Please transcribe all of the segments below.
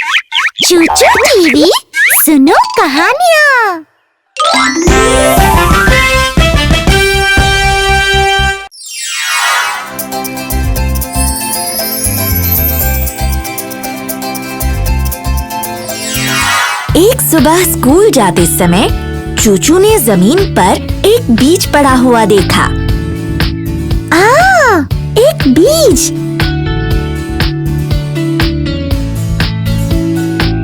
चूचू TV सुनो कहानियाँ। एक सुबह स्कूल जाते समय चूचू ने जमीन पर एक बीज पड़ा हुआ देखा। एक बीज!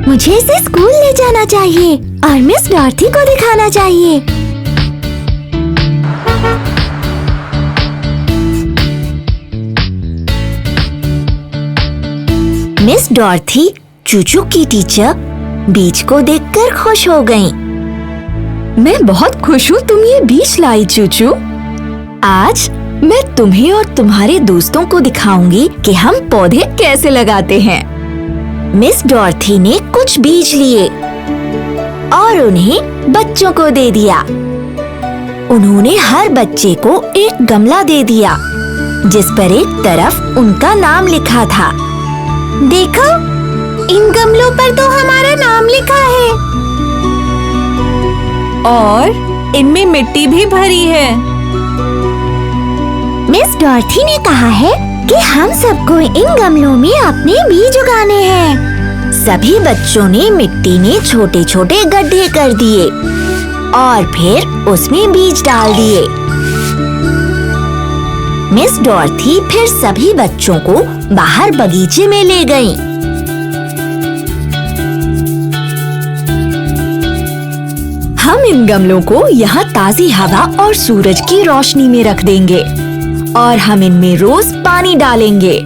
मुझे इसे स्कूल ले जाना चाहिए और मिस डॉर्थी को दिखाना चाहिए। मिस डॉर्थी, चूचू की टीचर, बीज को देखकर खुश हो गईं। मैं बहुत खुश हूँ तुम ये बीज लाई चूचू। आज मैं तुम्हें और तुम्हारे दोस्तों को दिखाऊंगी कि हम पौधे कैसे लगाते हैं। मिस डॉर्थी ने कुछ बीज लिए और उन्हें बच्चों को दे दिया। उन्होंने हर बच्चे को एक गमला दे दिया जिस पर एक तरफ उनका नाम लिखा था। देखो, इन गमलों पर तो हमारा नाम लिखा है और इनमें मिट्टी भी भरी है। मिस डॉर्थी ने कहा है कि हम सबको इन गमलों में अपने बीज उगाने हैं। सभी बच्चों ने मिट्टी में छोटे छोटे गड्ढे कर दिए और फिर उसमें बीज डाल दिए। मिस डॉर्थी फिर सभी बच्चों को बाहर बगीचे में ले गईं। हम इन गमलों को यहाँ ताज़ी हवा और सूरज की रोशनी में रख देंगे और हम इनमें रोज पानी डालेंगे।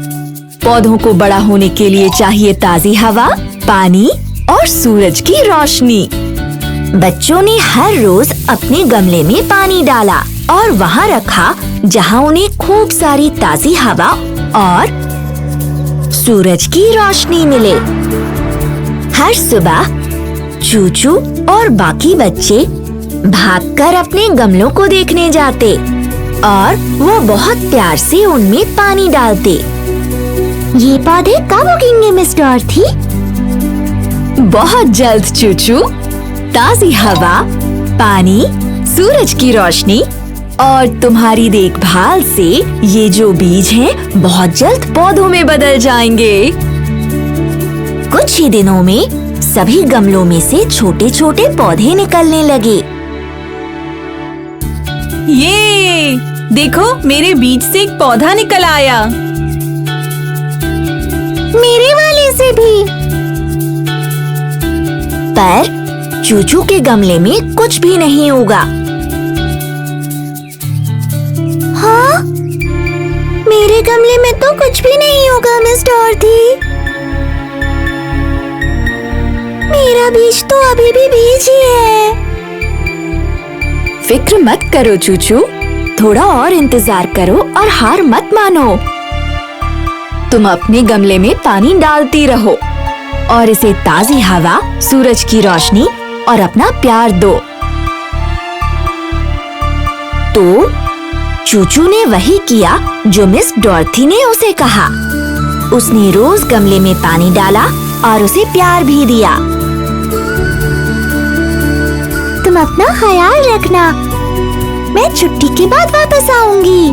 पौधों को बड़ा होने के लिए चाहिए ताज़ी हवा, पानी और सूरज की रोशनी। बच्चों ने हर रोज अपने गमले में पानी डाला और वहाँ रखा जहाँ उन्हें खूब सारी ताज़ी हवा और सूरज की रोशनी मिले। हर सुबह चूचू और बाकी बच्चे भागकर अपने गमलों को देखने जाते और वो बहुत प्यार से उनमें पानी डालते। ये पौधे कब उगेंगे मिस डॉर्थी? बहुत जल्द चूचू। ताज़ी हवा, पानी, सूरज की रोशनी और तुम्हारी देखभाल से ये जो बीज हैं बहुत जल्द पौधों में बदल जाएंगे। कुछ ही दिनों में सभी गमलों में से छोटे छोटे पौधे निकलने लगे। ये देखो, मेरे बीज से एक पौधा निकल आया। मेरे वाले से भी। पर चूचू के गमले में कुछ भी नहीं उगा। हाँ, मेरे गमले में तो कुछ भी नहीं उगा मिस डॉर्थी। मेरा बीज तो अभी भी बीज ही है। फिक्र मत करो चूचू, थोड़ा और इंतजार करो और हार मत मानो। तुम अपने गमले में पानी डालती रहो और इसे ताज़ी हवा, सूरज की रोशनी और अपना प्यार दो। तो चूचू ने वही किया जो मिस डॉर्थी ने उसे कहा। उसने रोज गमले में पानी डाला और उसे प्यार भी दिया। तुम अपना ख्याल रखना। मैं छुट्टी के बाद वापस आऊंगी।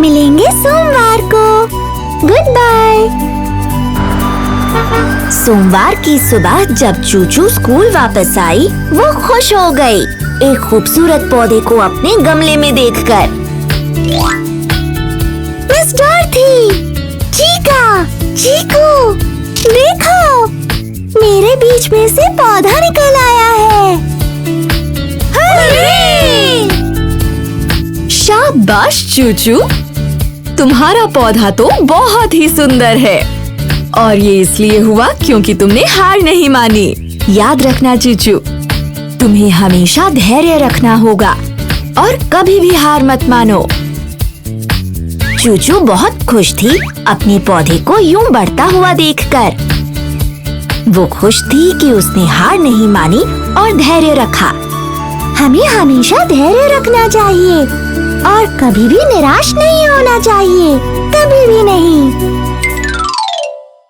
मिलेंगे सोमवार को। Good bye. सोमवार की सुबह जब चूचू स्कूल वापस आई, वो खुश हो गई एक खूबसूरत पौधे को अपने गमले में देखकर। मिस डॉर्थी, चीकू, देखो, मेरे बीच में से पौधा निकल आया है। शाबाश चूचू, तुम्हारा पौधा तो बहुत ही सुंदर है और ये इसलिए हुआ क्योंकि तुमने हार नहीं मानी। याद रखना चूचू, तुम्हें हमेशा धैर्य रखना होगा और कभी भी हार मत मानो। चूचू बहुत खुश थी अपने पौधे को यूं बढ़ता हुआ देखकर। वो खुश थी कि उसने हार नहीं मानी और धैर्य रखा। हमें हमेशा धैर्य रखना चाहिए और कभी भी निराश नहीं होना चाहिए, कभी भी नहीं।